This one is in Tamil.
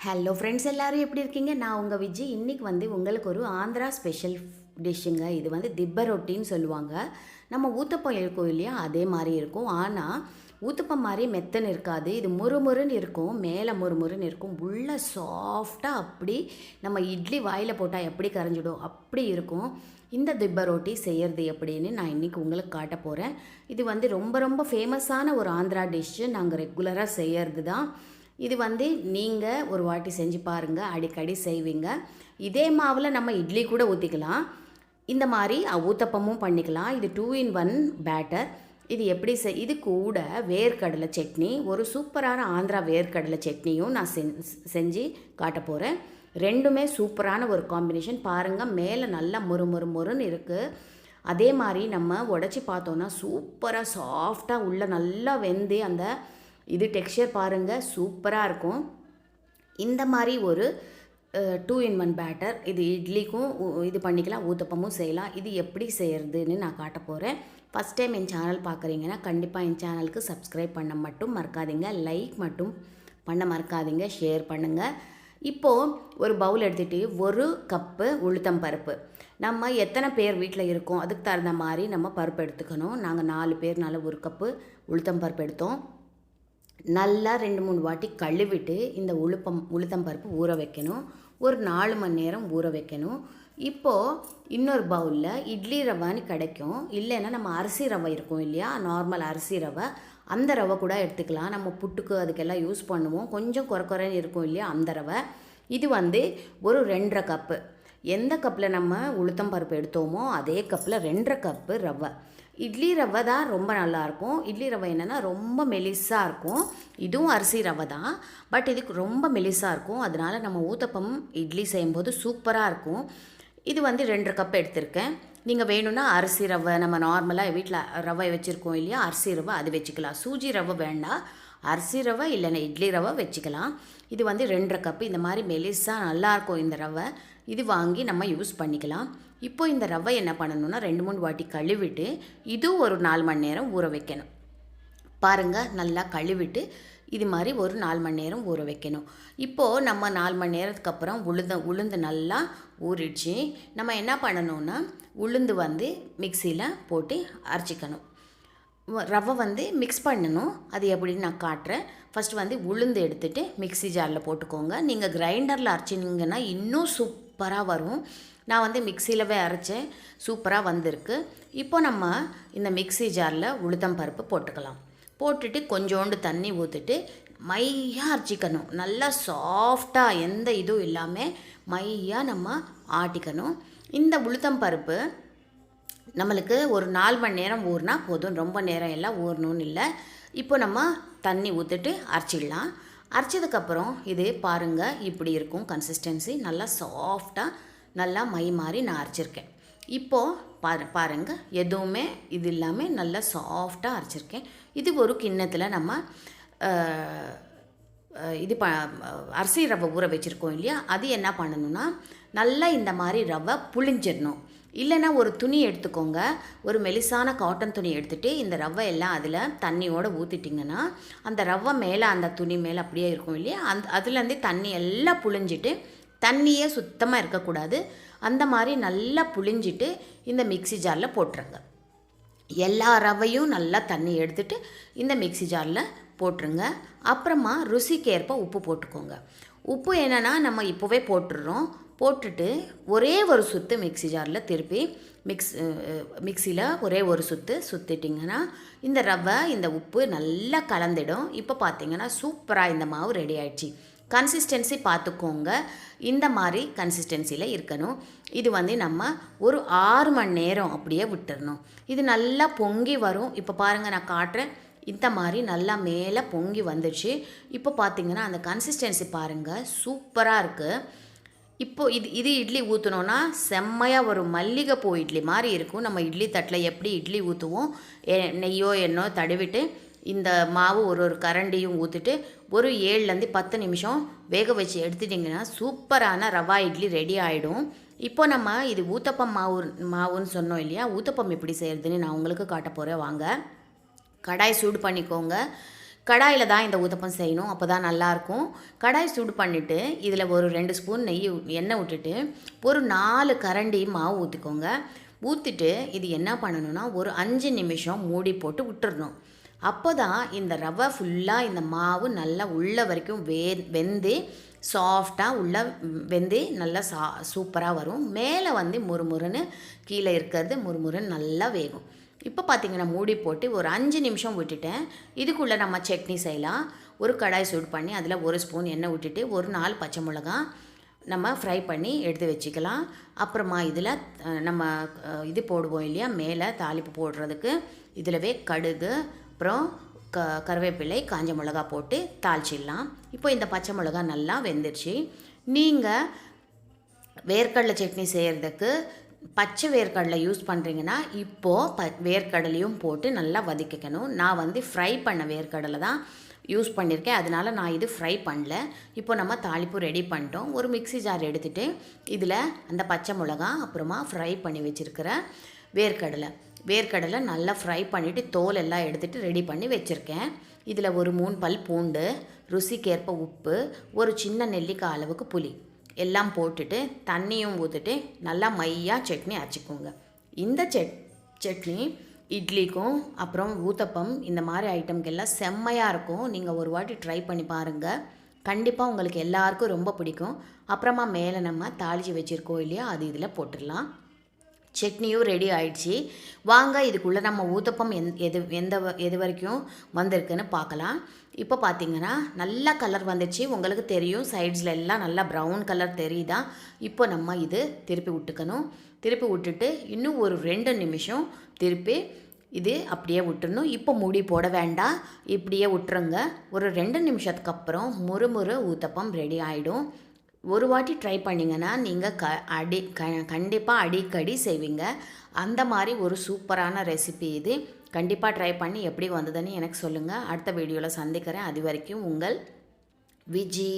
ஹலோ ஃப்ரெண்ட்ஸ் எல்லாரும் எப்படி இருக்கீங்க? நான் உங்கள் விஜய். இன்றைக்கி உங்களுக்கு ஒரு ஆந்திரா ஸ்பெஷல் டிஷ்ஷுங்க. இது திப்ப ரொட்டின்னு சொல்லுவாங்க. நம்ம ஊத்தப்பம் இருக்கும் இல்லையா, அதே மாதிரி இருக்கும். ஆனால் ஊத்தப்பம் மாதிரி மெத்தன்னு இருக்காது. இது முறுமுறுன்னு இருக்கும், மேலே முறுமுறுன்னு இருக்கும், உள்ள சாஃப்டாக அப்படி நம்ம இட்லி வாயில் போட்டால் எப்படி கரைஞ்சிடும் அப்படி இருக்கும். இந்த திப்ப ரொட்டி செய்கிறது எப்படின்னு நான் இன்றைக்கி உங்களுக்கு காட்ட போகிறேன். இது ரொம்ப ரொம்ப ஃபேமஸான ஒரு ஆந்திரா டிஷ்ஷு. நாங்கள் ரெகுலராக செய்கிறது தான். இது நீங்கள் ஒரு வாட்டி செஞ்சு பாருங்கள், அடிக்கடி செய்வீங்க. இதே மாவில் நம்ம இட்லி கூட ஊற்றிக்கலாம், இந்த மாதிரி ஊத்தப்பமும் பண்ணிக்கலாம். இது 2 in 1 பேட்டர். இது எப்படி இது கூட வேர்க்கடலை சட்னி, ஒரு சூப்பரான ஆந்திரா வேர்க்கடலை சட்னியும் நான் செஞ்சு காட்ட போகிறேன். ரெண்டுமே சூப்பரான ஒரு காம்பினேஷன். பாருங்கள், மேலே நல்லா மொறுன்னு இருக்குது. அதே மாதிரி நம்ம உடச்சி பார்த்தோன்னா சூப்பராக சாஃப்டாக உள்ள நல்லா வெந்து அந்த இது டெக்ஸ்சர் பாருங்கள், சூப்பராக இருக்கும். இந்த மாதிரி ஒரு 2 in 1 பேட்டர். இது இட்லிக்கும் இது பண்ணிக்கலாம், ஊத்தப்பமும் செய்யலாம். இது எப்படி செய்கிறதுன்னு நான் காட்ட போகிறேன். ஃபஸ்ட் டைம் என் சேனல் பார்க்குறீங்கன்னா கண்டிப்பாக என் சேனலுக்கு சப்ஸ்கிரைப் பண்ண மட்டும் மறக்காதீங்க, லைக் மட்டும் பண்ண மறக்காதீங்க, ஷேர் பண்ணுங்கள். இப்போது ஒரு பவுல் எடுத்துகிட்டு 1 கப்பு உளுத்தம் பருப்பு. நம்ம எத்தனை பேர் வீட்டில் இருக்கோம் அதுக்கு தகுந்த மாதிரி நம்ம பருப்பு எடுத்துக்கணும். நாங்கள் 4 பேர்னால 1 கப்பு உளுத்தம் பருப்பு எடுத்தோம். நல்லா 2-3 வாட்டி கழுவிட்டு இந்த உளுத்தம் பருப்பு ஊற வைக்கணும். ஒரு 4 மணி நேரம் ஊற வைக்கணும். இப்போது இன்னொரு பவுலில் இட்லி ரவான்னு கிடைக்கும், இல்லைன்னா நம்ம அரிசி ரவை இருக்கும் இல்லையா, நார்மல் அரிசி ரவை, அந்த ரவை கூட எடுத்துக்கலாம். நம்ம புட்டுக்கு அதுக்கெல்லாம் யூஸ் பண்ணுவோம். கொஞ்சம் குறைன்னு இருக்கும் இல்லையா, அந்த ரவை. இது ஒரு 2.5 கப்பு. எந்த கப்பில் நம்ம உளுத்தம் பருப்பு எடுத்தோமோ அதே கப்பில் 2.5 கப்பு ரவை. இட்லி ரவை தான் ரொம்ப நல்லாயிருக்கும். இட்லி ரவை என்னென்னா ரொம்ப மெலிசாக இருக்கும். இதுவும் அரிசி ரவை தான், பட் இதுக்கு ரொம்ப மெலிசாக இருக்கும். அதனால் நம்ம ஊத்தப்பம் இட்லி செய்யும்போது சூப்பராக இருக்கும். இது 2.5 கப் எடுத்திருக்கேன். நீங்கள் வேணும்னா அரிசி ரவை, நம்ம நார்மலாக வீட்டில் ரவை வச்சுருக்கோம் இல்லையா, அரிசி ரவை அது வச்சுக்கலாம். சூஜி ரவை வேண்டாம், அரிசி ரவை இல்லைன்னா இட்லி ரவை வச்சுக்கலாம். இது 2.5 கப்பு. இந்த மாதிரி மெலிசாக நல்லாயிருக்கும் இந்த ரவை. இது வாங்கி நம்ம யூஸ் பண்ணிக்கலாம். இப்போ இந்த ரவை என்ன பண்ணணும்னா 2-3 வாட்டி கழுவிட்டு இது ஒரு 4 மணி நேரம் ஊற வைக்கணும். பாருங்கள், நல்லா கழுவிட்டு இது மாதிரி ஒரு 4 மணி நேரம் ஊற வைக்கணும். இப்போது நம்ம 4 மணி நேரத்துக்கு அப்புறம் உளுந்து நல்லா ஊறிடுச்சு. நம்ம என்ன பண்ணணும்னா உளுந்து மிக்சியில் போட்டு அரைச்சிக்கணும். ரவை மிக்ஸ் பண்ணணும். அது எப்படின்னு நான் காட்டுறேன். ஃபஸ்ட்டு உளுந்து எடுத்துகிட்டு மிக்ஸி ஜாரில் போட்டுக்கோங்க. நீங்கள் கிரைண்டரில் அரைச்சிங்கன்னா இன்னும் சூப்பராக வரும். நான் மிக்சியிலவே அரைச்சேன், சூப்பராக வந்திருக்கு. இப்போ நம்ம இந்த மிக்ஸி ஜாரில் உளுத்தம் பருப்பு போட்டுக்கலாம். போட்டுட்டு கொஞ்சோண்டு தண்ணி ஊற்றிட்டு மையாக அரைச்சிக்கணும். நல்லா சாஃப்டாக எந்த இதுவும் இல்லாமல் மையாக நம்ம ஆட்டிக்கணும். இந்த உளுத்தம் பருப்பு நம்மளுக்கு ஒரு 4 மணி நேரம் ஊறினா போதும், ரொம்ப நேரம் எல்லாம் ஊறணும்னு இல்லை. இப்போ நம்ம தண்ணி ஊற்றிட்டு அரைச்சிடலாம். அரைச்சதுக்கப்புறம் இது பாருங்கள், இப்படி இருக்கும் கன்சிஸ்டன்சி. நல்லா சாஃப்டாக நல்லா மை மாதிரி நான் அரைச்சிருக்கேன். இப்போது பாருங்கள், எதுவுமே இது இல்லாமல் நல்லா சாஃப்டாக அரைச்சிருக்கேன். இது ஒரு கிண்ணத்தில் நம்ம இது அரிசி ரவை ஊற வச்சுருக்கோம் இல்லையா, அது என்ன பண்ணணும்னா நல்லா இந்த மாதிரி ரவை புழிஞ்சிடணும். இல்லைன்னா ஒரு துணி எடுத்துக்கோங்க, ஒரு மெலிசான காட்டன் துணி எடுத்துகிட்டு இந்த ரவை எல்லாம் அதில் தண்ணியோடு ஊற்றிட்டிங்கன்னா அந்த ரவை மேலே அந்த துணி மேலே அப்படியே இருக்கும் இல்லையா, அதுலேருந்து தண்ணி எல்லாம் புழிஞ்சிட்டு, தண்ணியே சுத்தமாக இருக்கக்கூடாது, அந்த மாதிரி நல்லா புழிஞ்சிட்டு இந்த மிக்ஸி ஜாரில் போட்டுருங்க. எல்லா ரவையும் நல்லா தண்ணி எடுத்துகிட்டு இந்த மிக்ஸி ஜாரில் போட்டுருங்க. அப்புறமா ருசிக்கேற்ப உப்பு போட்டுக்கோங்க. உப்பு என்னென்னா நம்ம இப்போவே போட்டுடுறோம். போட்டுட்டு ஒரே ஒரு சுற்று மிக்ஸி ஜாரில் திருப்பி மிக்ஸியில் ஒரே ஒரு சுற்றிட்டிங்கன்னா இந்த ரவை இந்த உப்பு நல்லா கலந்துடும். இப்போ பார்த்திங்கன்னா சூப்பராக இந்த மாவு ரெடி ஆயிடுச்சு. கன்சிஸ்டன்சி பார்த்துக்கோங்க, இந்த மாதிரி கன்சிஸ்டன்சியில் இருக்கணும். இது நம்ம ஒரு 6 மணி நேரம் அப்படியே விட்டுறணும். இது நல்லா பொங்கி வரும். இப்போ பாருங்கள், நான் காட்டுறேன். இந்த மாதிரி நல்லா மேலே பொங்கி வந்துடுச்சு. இப்போ பார்த்திங்கன்னா அந்த கன்சிஸ்டன்சி பாருங்கள், சூப்பராக இருக்குது. இப்போது இது இட்லி ஊற்றினோன்னா செம்மையாக ஒரு மல்லிகைப்பூ இட்லி மாதிரி இருக்கும். நம்ம இட்லி தட்டில் எப்படி இட்லி ஊற்றுவோம், நெய்யோ எண்ணெயோ தடவிட்டு இந்த மாவு ஒரு கரண்டியும் ஊற்றிட்டு ஒரு 7லேருந்து 10 நிமிஷம் வேக வச்சு எடுத்துட்டிங்கன்னா சூப்பரான ரவா இட்லி ரெடி ஆகிடும். இப்போ நம்ம இது ஊத்தப்பம் மாவுன்னு சொன்னோம் இல்லையா, ஊத்தப்பம் எப்படி செய்கிறதுன்னு நான் உங்களுக்கு காட்ட போகிறேன். வாங்க, கடாய் சூடு பண்ணிக்கோங்க. கடாயில் தான் இந்த ஊத்தப்பம் செய்யணும், அப்போ தான் நல்லாயிருக்கும். கடாய் சூடு பண்ணிவிட்டு இதில் ஒரு 2 ஸ்பூன் எண்ணெய் விட்டுட்டு ஒரு 4 கரண்டி மாவு ஊற்றிக்கோங்க. ஊற்றிட்டு இது என்ன பண்ணணும்னா ஒரு 5 நிமிஷம் மூடி போட்டு விட்டுறணும். அப்போ தான் இந்த ரவை ஃபுல்லாக இந்த மாவு நல்லா உள்ள வரைக்கும் வெந்து சாஃப்டாக உள்ள வெந்து நல்லா சூப்பராக வரும். மேலே வந்து முறுமுறுன்னு கீழே இருக்கிறது முறுமுறுன்னு நல்லா வேகும். இப்போ பார்த்திங்கன்னா மூடி போட்டு ஒரு 5 நிமிஷம் விட்டுட்டேன். இதுக்குள்ளே நம்ம சட்னி செய்யலாம். ஒரு கடாய் சூடு பண்ணி அதில் 1 ஸ்பூன் எண்ணெய் விட்டுட்டு ஒரு 4 பச்சை மிளகா நம்ம ஃப்ரை பண்ணி எடுத்து வச்சுக்கலாம். அப்புறமா இதில் நம்ம இது போடுவோம் இல்லையா, மேலே தாளிப்பு போடுறதுக்கு இதிலவே கடுகு, அப்புறம் கருவேப்பிலை, காஞ்ச மிளகா போட்டு தாளிச்சிடலாம். இப்போ இந்த பச்சை மிளகா நல்லா வெந்துடுச்சு. நீங்கள் வேர்க்கடலை சட்னி செய்கிறதுக்கு பச்சை வேர்க்கடலை யூஸ் பண்ணுறீங்கன்னா இப்போது வேர்க்கடலையும் போட்டு நல்லா வதக்கிக்கணும். நான் வந்து ஃப்ரை பண்ண வேர்க்கடலை தான் யூஸ் பண்ணியிருக்கேன், அதனால் நான் இது ஃப்ரை பண்ணல. இப்போ நம்ம தாளிப்பு ரெடி பண்ணிட்டோம். ஒரு மிக்ஸி ஜார் எடுத்துகிட்டு இதில் அந்த பச்சை மிளகா அப்புறமா ஃப்ரை பண்ணி வச்சுருக்கிற வேர்க்கடலை நல்லா ஃப்ரை பண்ணிவிட்டு தோல் எல்லாம் எடுத்துகிட்டு ரெடி பண்ணி வச்சுருக்கேன். இதில் ஒரு 3 பல் பூண்டு, ருசிக்கேற்ப உப்பு, ஒரு சின்ன நெல்லிக்காய் அளவுக்கு புளி எல்லாம் போட்டுட்டு தண்ணியும் ஊற்றிட்டு நல்லா மையாக சட்னி அரைச்சிக்கோங்க. இந்த சட்னி இட்லிக்கும் அப்புறம் ஊத்தப்பம் இந்த மாதிரி ஐட்டம்க்கெல்லாம் செம்மையாக இருக்கும். நீங்கள் ஒரு வாட்டி ட்ரை பண்ணி பாருங்கள், கண்டிப்பாக உங்களுக்கு எல்லாருக்கும் ரொம்ப பிடிக்கும். அப்புறமா மேலே நம்ம தாளித்து வச்சுருக்கோம் இல்லையா, அது இதில் போட்டுடலாம். சட்னியும் ரெடி ஆயிடுச்சு. வாங்க இதுக்குள்ளே நம்ம ஊத்தப்பம் எது வரைக்கும் வந்திருக்குன்னு பார்க்கலாம். இப்போ பார்த்தீங்கன்னா நல்லா கலர் வந்துச்சு, உங்களுக்கு தெரியும். சைட்ஸில் எல்லாம் நல்லா ப்ரௌன் கலர் தெரியுதா. இப்போ நம்ம இது திருப்பி விட்டுக்கணும். திருப்பி விட்டுட்டு இன்னும் ஒரு 2 நிமிஷம் திருப்பி இது அப்படியே விட்டுறணும். இப்போ மூடி போட வேண்டாம், இப்படியே விட்டுருங்க. ஒரு 2 நிமிஷத்துக்கு அப்புறம் முறுமுறு ஊத்தப்பம் ரெடி ஆகிடும். ஒரு வாட்டி ட்ரை பண்ணிங்கன்னா நீங்கள் கண்டிப்பாக அடிக்கடி செய்வீங்க. அந்த மாதிரி ஒரு சூப்பரான ரெசிபி இது. கண்டிப்பாக ட்ரை பண்ணி எப்படி வந்ததுன்னு எனக்கு சொல்லுங்கள். அடுத்த வீடியோவில் சந்திக்கிறேன். அது வரைக்கும் உங்கள் விஜி.